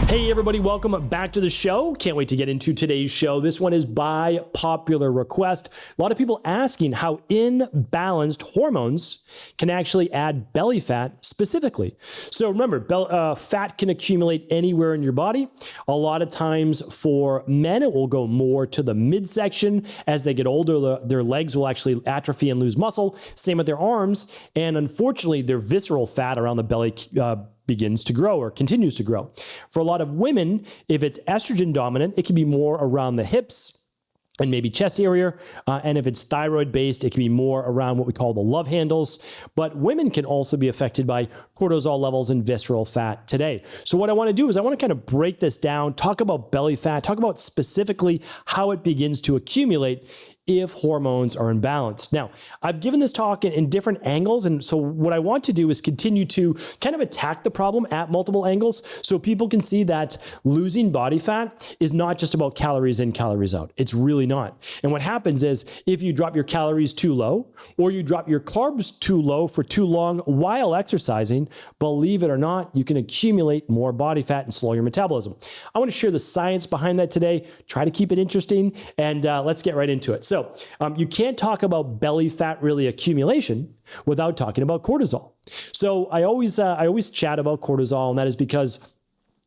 Hey everybody, welcome back to the show. Can't wait to get into today's show. This one is by popular request. A lot of people asking how imbalanced hormones can actually add belly fat specifically. So remember, fat can accumulate anywhere in your body. A lot of times for men, it will go more to the midsection. As they get older, their legs will actually atrophy and lose muscle. Same with their arms. And unfortunately, their visceral fat around the belly begins to grow or continues to grow. For a lot of women, if it's estrogen dominant, it can be more around the hips and maybe chest area. And if it's thyroid based, it can be more around what we call the love handles. But women can also be affected by cortisol levels and visceral fat today. So what I want to do is I want to kind of break this down, talk about belly fat, talk about specifically how it begins to accumulate if hormones are imbalanced. Now, I've given this talk in different angles, and so what I want to do is continue to kind of attack the problem at multiple angles so people can see that losing body fat is not just about calories in, calories out. It's really not. And what happens is if you drop your calories too low or you drop your carbs too low for too long while exercising, believe it or not, you can accumulate more body fat and slow your metabolism. I want to share the science behind that today, try to keep it interesting, and let's get right into it. So you can't talk about belly fat really accumulation without talking about cortisol. So I always chat about cortisol, and that is because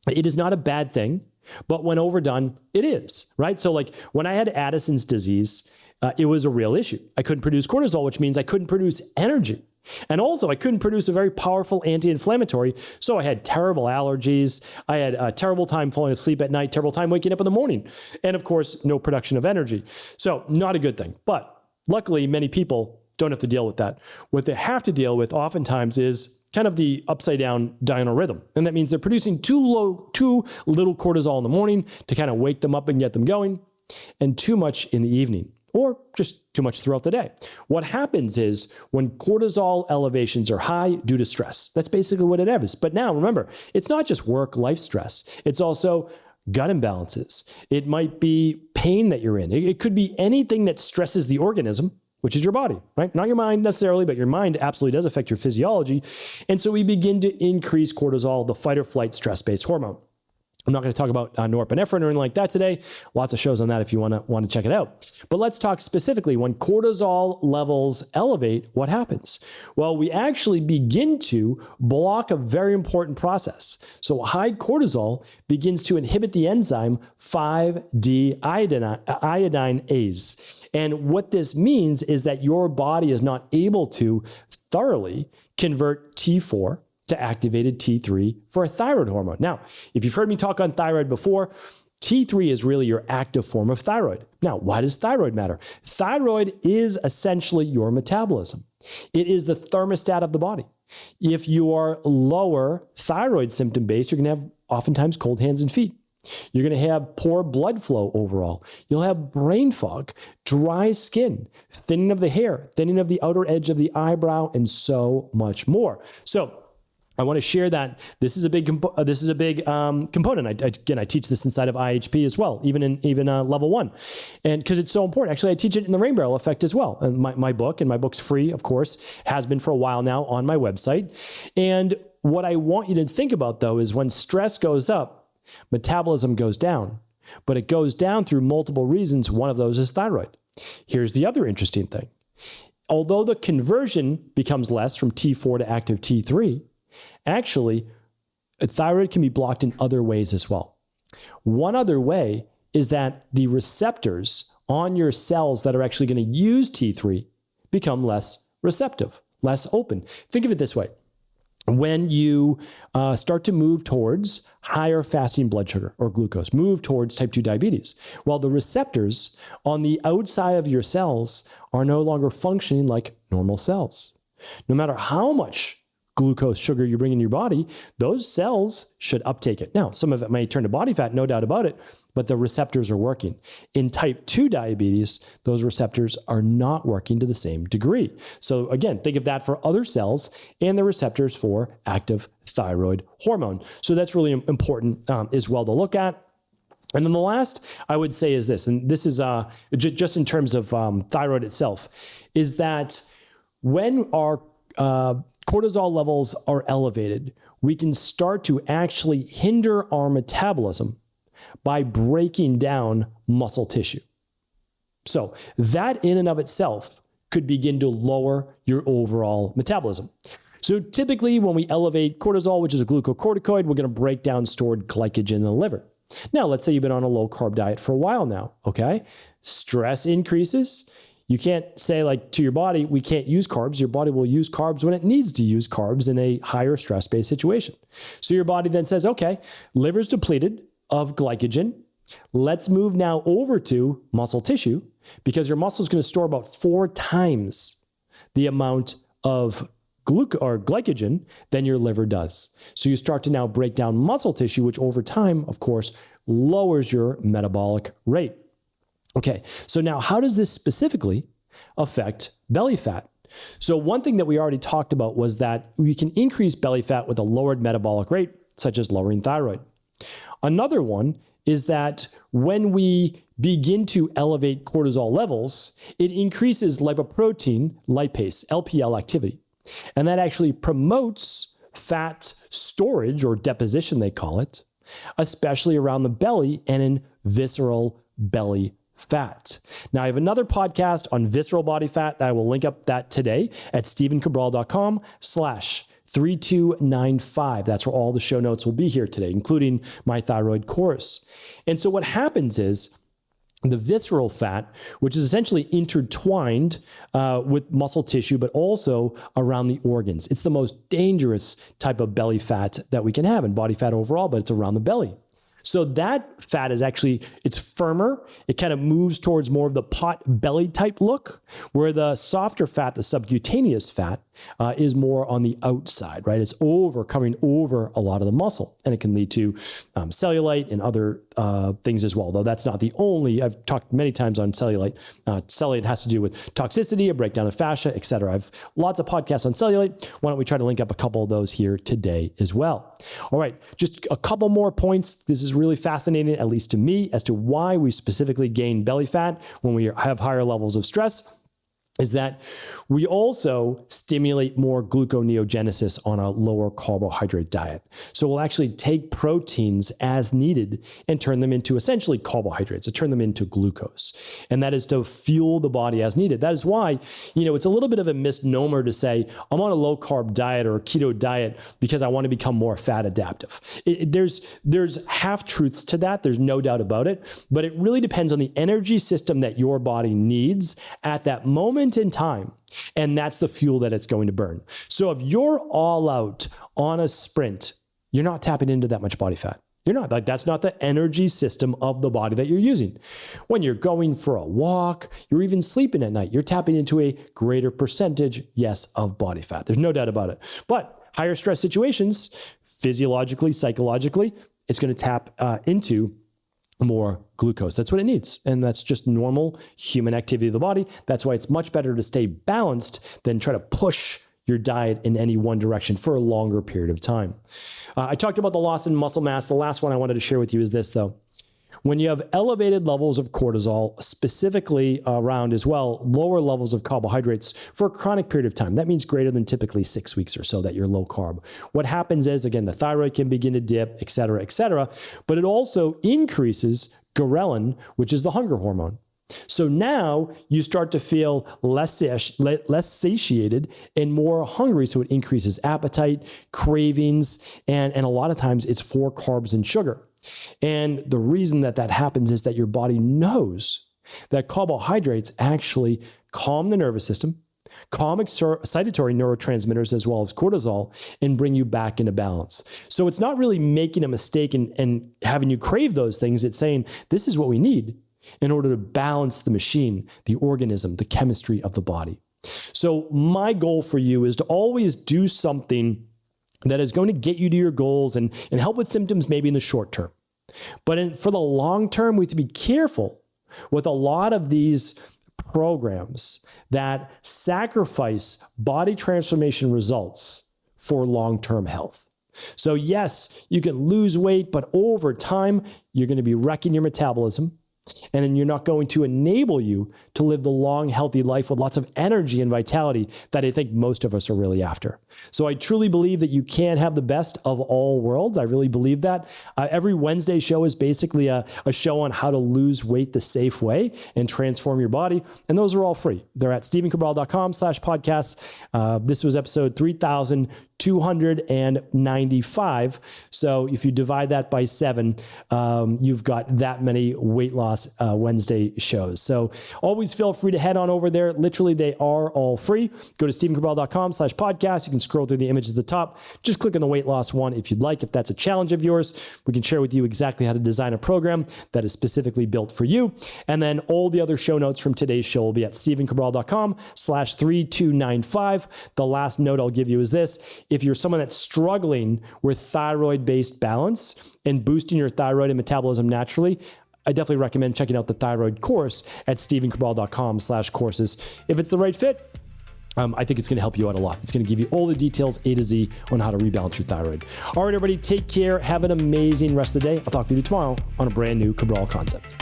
it is not a bad thing, but when overdone, it is, right? So like when I had Addisons disease, it was a real issue. I couldn't produce cortisol, which means I couldn't produce energy. And also, I couldn't produce a very powerful anti-inflammatory, so I had terrible allergies. I had a terrible time falling asleep at night, terrible time waking up in the morning, and of course, no production of energy. So not a good thing. But luckily, many people don't have to deal with that. What they have to deal with oftentimes is kind of the upside down diurnal rhythm. And that means they're producing too little cortisol in the morning to kind of wake them up and get them going, and too much in the evening, or just too much throughout the day. What happens is when cortisol elevations are high due to stress, that's basically what it is. But now remember, it's not just work-life stress. It's also gut imbalances. It might be pain that you're in. It could be anything that stresses the organism, which is your body, right? Not your mind necessarily, but your mind absolutely does affect your physiology. And so we begin to increase cortisol, the fight or flight stress-based hormone. I'm not going to talk about norepinephrine or anything like that today. Lots of shows on that if you want to check it out. But let's talk specifically when cortisol levels elevate, what happens? Well, we actually begin to block a very important process. So high cortisol begins to inhibit the enzyme 5-D-iodinase. And what this means is that your body is not able to thoroughly convert T4 to activated T3 for a thyroid hormone. Now, if you've heard me talk on thyroid before, T3 is really your active form of thyroid. Now, why does thyroid matter? Thyroid is essentially your metabolism. It is the thermostat of the body. If you are lower thyroid symptom base, you're going to have oftentimes cold hands and feet. You're going to have poor blood flow overall. You'll have brain fog, dry skin, thinning of the hair, thinning of the outer edge of the eyebrow, and so much more. So I want to share that this is a big component. I teach this inside of IHP as well, even level 1, and because it's so important. Actually, I teach it in the Rain Barrel Effect as well. And my book's free, of course, has been for a while now on my website. And what I want you to think about though is when stress goes up, metabolism goes down, but it goes down through multiple reasons. One of those is thyroid. Here's the other interesting thing: although the conversion becomes less from T4 to active T3. Actually, a thyroid can be blocked in other ways as well. One other way is that the receptors on your cells that are actually going to use T3 become less receptive, less open. Think of it this way. When you start to move towards higher fasting blood sugar or glucose, move towards type 2 diabetes, well, the receptors on the outside of your cells are no longer functioning like normal cells. No matter how much glucose sugar you bring in your body, those cells should uptake it. Now, some of it may turn to body fat, no doubt about it, but the receptors are working. In type 2 diabetes, those receptors are not working to the same degree. So again, think of that for other cells and the receptors for active thyroid hormone. So that's really important as well to look at. And then the last I would say is this, and this is just in terms of thyroid itself, is that when our cortisol levels are elevated, we can start to actually hinder our metabolism by breaking down muscle tissue. So that in and of itself could begin to lower your overall metabolism. So typically when we elevate cortisol, which is a glucocorticoid, we're going to break down stored glycogen in the liver. Now, let's say you've been on a low carb diet for a while now, okay? Stress increases. You can't say like to your body, we can't use carbs. Your body will use carbs when it needs to use carbs in a higher stress-based situation. So your body then says, okay, liver's depleted of glycogen. Let's move now over to muscle tissue because your muscle is going to store about 4 times the amount of glycogen than your liver does. So you start to now break down muscle tissue, which over time, of course, lowers your metabolic rate. Okay, so now how does this specifically affect belly fat? So one thing that we already talked about was that we can increase belly fat with a lowered metabolic rate, such as lowering thyroid. Another one is that when we begin to elevate cortisol levels, it increases lipoprotein lipase, LPL activity. And that actually promotes fat storage or deposition, they call it, especially around the belly and in visceral belly fat. Now, I have another podcast on visceral body fat. I will link up that today at stephencabral.com/3295. That's where all the show notes will be here today, including my thyroid course. And so what happens is the visceral fat, which is essentially intertwined with muscle tissue, but also around the organs. It's the most dangerous type of belly fat that we can have, and body fat overall, but it's around the belly. So that fat is actually, it's firmer. It kind of moves towards more of the pot belly type look, where the softer fat, the subcutaneous fat, is more on the outside, right? It's covering over a lot of the muscle, and it can lead to cellulite and other things as well, though that's not the only. I've talked many times on cellulite. Cellulite has to do with toxicity, a breakdown of fascia, etc. I've lots of podcasts on cellulite. Why don't we try to link up a couple of those here today as well? All right, just a couple more points. This is really fascinating, at least to me, as to why we specifically gain belly fat when we have higher levels of stress, is that we also stimulate more gluconeogenesis on a lower carbohydrate diet. So we'll actually take proteins as needed and turn them into essentially carbohydrates, to turn them into glucose. And that is to fuel the body as needed. That is why, it's a little bit of a misnomer to say, I'm on a low carb diet or a keto diet because I want to become more fat adaptive. There's half truths to that. There's no doubt about it, but it really depends on the energy system that your body needs at that moment in time. And that's the fuel that it's going to burn. So if you're all out on a sprint, you're not tapping into that much body fat. You're not. That's not the energy system of the body that you're using. When you're going for a walk, you're even sleeping at night, you're tapping into a greater percentage, yes, of body fat. There's no doubt about it. But higher stress situations, physiologically, psychologically, it's going to tap into more glucose. That's what it needs. And that's just normal human activity of the body. That's why it's much better to stay balanced than try to push your diet in any one direction for a longer period of time. I talked about the loss in muscle mass. The last one I wanted to share with you is this, though. When you have elevated levels of cortisol, specifically around as well, lower levels of carbohydrates for a chronic period of time, that means greater than typically 6 weeks or so that you're low carb. What happens is, again, the thyroid can begin to dip, et cetera, but it also increases ghrelin, which is the hunger hormone. So now you start to feel less satiated and more hungry. So it increases appetite, cravings, and a lot of times it's for carbs and sugar. And the reason that happens is that your body knows that carbohydrates actually calm the nervous system, calm excitatory neurotransmitters as well as cortisol, and bring you back into balance. So it's not really making a mistake and having you crave those things. It's saying this is what we need in order to balance the machine, the organism, the chemistry of the body. So my goal for you is to always do something that is going to get you to your goals and help with symptoms maybe in the short term. But for the long term, we have to be careful with a lot of these programs that sacrifice body transformation results for long-term health. So yes, you can lose weight, but over time, you're going to be wrecking your metabolism. And then you're not going to enable you to live the long, healthy life with lots of energy and vitality that I think most of us are really after. So I truly believe that you can have the best of all worlds. I really believe that. Every Wednesday show is basically a show on how to lose weight the safe way and transform your body. And those are all free. They're at stephencabral.com/podcasts. This was episode 3,295. So if you divide that by 7, you've got that many weight loss Wednesday shows. So always feel free to head on over there. Literally, they are all free. Go to stephencabral.com/podcast. You can scroll through the images at the top. Just click on the weight loss one if you'd like. If that's a challenge of yours, we can share with you exactly how to design a program that is specifically built for you. And then all the other show notes from today's show will be at stephencabral.com/3295. The last note I'll give you is this. If you're someone that's struggling with thyroid-based balance and boosting your thyroid and metabolism naturally, I definitely recommend checking out the thyroid course at stephencabral.com/courses. If it's the right fit, I think it's going to help you out a lot. It's going to give you all the details A to Z on how to rebalance your thyroid. All right, everybody, take care. Have an amazing rest of the day. I'll talk to you tomorrow on a brand new Cabral Concept.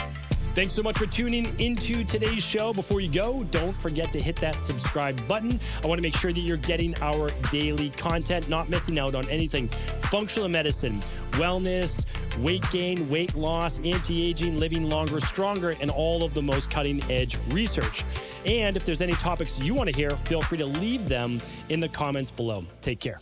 Thanks so much for tuning into today's show. Before you go, don't forget to hit that subscribe button. I want to make sure that you're getting our daily content, not missing out on anything functional medicine, wellness, weight gain, weight loss, anti-aging, living longer, stronger, and all of the most cutting-edge research. And if there's any topics you want to hear, feel free to leave them in the comments below. Take care.